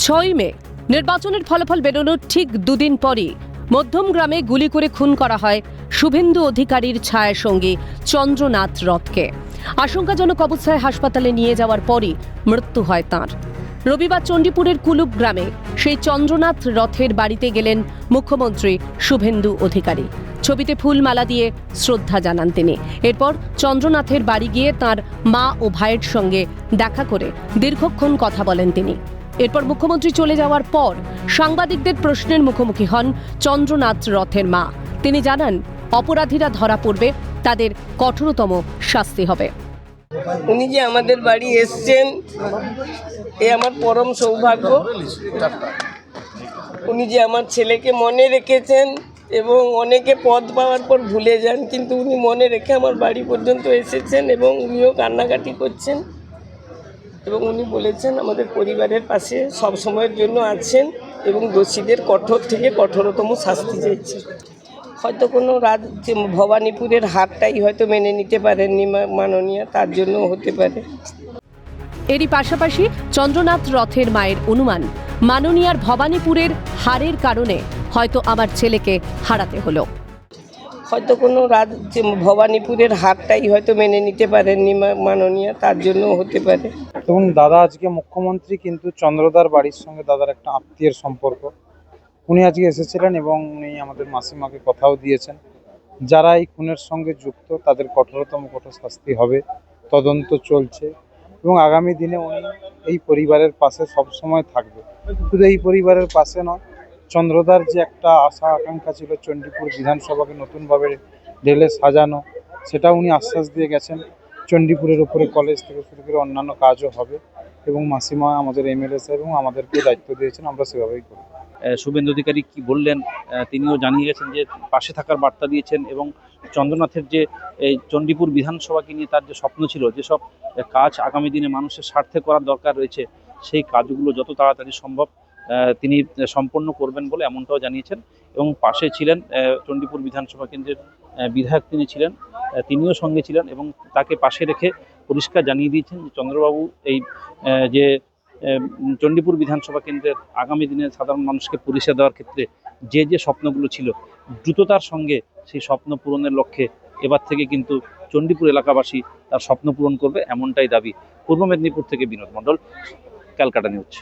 6 মে নির্বাচনের ফলাফল বেরোনোর ঠিক দুদিন পরই মধ্যমগ্রামে গুলি করে খুন করা হয় শুভেন্দু অধিকারীর ছায়াসঙ্গী চন্দ্রনাথ রথকে। আশঙ্কাজনক অবস্থায় হাসপাতালে নিয়ে যাওয়ার পরই মৃত্যু হয় তাঁর। রবিবার চণ্ডীপুরের কুলুপ গ্রামে সেই চন্দ্রনাথ রথের বাড়িতে গেলেন মুখ্যমন্ত্রী শুভেন্দু অধিকারী। ছবিতে ফুলমালা দিয়ে শ্রদ্ধা জানান তিনি। এরপর চন্দ্রনাথের বাড়ি গিয়ে তাঁর মা ও ভাইয়ের সঙ্গে দেখা করে দীর্ঘক্ষণ কথা বলেন তিনি। এরপর মুখ্যমন্ত্রী চলে যাওয়ার পর সাংবাদিকদের প্রশ্নের মুখোমুখি হন চন্দ্রনাথ রথের মা। তিনি জানান, অপরাধীরা ধরা পড়বে, তাদের কঠোরতম শাস্তি হবে। উনি যে আমাদের বাড়ি এসছেন এ আমার পরম সৌভাগ্য। উনি যে আমার ছেলেকে মনে রেখেছেন এবং অনেকে পদ পাওয়ার পর ভুলে যান, কিন্তু উনি মনে রেখে আমার বাড়ি পর্যন্ত এসেছেন এবং উনিও কান্নাকাটি করছেন এবং উনি বলেছেন আমাদের পরিবারের পাশে সব সময়ের জন্য আছেন এবং দোষীদের কঠোর থেকে কঠোরতম শাস্তি চাইছেন। হয়তো কোনো ভবানীপুরের হারটাই হয়তো মেনে নিতে পারেননি মাননীয়া, তার জন্য হতে পারে। এরই পাশাপাশি চন্দ্রনাথ রথের মায়ের অনুমান, মাননীয়ার ভবানীপুরের হারের কারণে হয়তো আমার ছেলেকে হারাতে হলো। হয়তো কোনো ভবানীপুরের হারটাই হয়তো মেনে নিতে পারেননি মাননীয়া, তার জন্য হতে পারে। দেখুন দাদা আজকে মুখ্যমন্ত্রী কিন্তু চন্দ্রদার বাড়ির সঙ্গে দাদার একটা আত্মীয়ের সম্পর্ক। উনি আজকে এসেছিলেন এবং উনি আমাদের মাসিমাকে কথাও দিয়েছেন, যারা এই খুনের সঙ্গে যুক্ত তাদের কঠোরতম কঠোর শাস্তি হবে। তদন্ত চলছে এবং আগামী দিনে উনি এই পরিবারের পাশে সবসময় থাকবে। শুধু এই পরিবারের পাশে নয়, চন্দ্রদার যে একটা আশা আকাঙ্ক্ষা ছিল চণ্ডীপুর বিধানসভাকে নতুনভাবে ঢেলে সাজানো, সেটা উনি আশ্বাস দিয়ে গেছেন। চণ্ডীপুরের উপরে কলেজ থেকে শুরু করে অন্যান্য কাজও হবে এবং মাসিমা আমাদের এমএলএ সাহেব এবং আমাদেরকে দায়িত্ব দিয়েছেন, আমরা সেভাবেই করব। শুভেন্দু অধিকারী কি বললেন, তিনিও জানিয়ে গেছেন যে পাশে থাকার বার্তা দিয়েছেন এবং চন্দ্রনাথের যে এই চণ্ডীপুর বিধানসভাকে নিয়ে তার যে স্বপ্ন ছিল, যেসব কাজ আগামী দিনে মানুষের স্বার্থে করার দরকার রয়েছে, সেই কাজগুলো যত তাড়াতাড়ি সম্ভব তিনি সম্পন্ন করবেন বলে এমনটাও জানিয়েছেন। এবং পাশে ছিলেন চণ্ডীপুর বিধানসভা কেন্দ্রের বিধায়ক তিনি ছিলেন, তিনিও সঙ্গে ছিলেন এবং তাকে পাশে রেখে পরিষ্কার জানিয়ে দিয়েছেন যে চন্দ্রবাবু এই যে চণ্ডীপুর বিধানসভা কেন্দ্রের আগামী দিনে সাধারণ মানুষকে পরিষেবা দেওয়ার ক্ষেত্রে যে স্বপ্নগুলো ছিল, দ্রুততার সঙ্গে সেই স্বপ্ন পূরণের লক্ষ্যে এবার থেকে কিন্তু চণ্ডীপুর এলাকাবাসী তার স্বপ্ন পূরণ করবে, এমনটাই দাবি। পূর্ব মেদিনীপুর থেকে বিনোদ মণ্ডল, ক্যালকাটা নিউজ।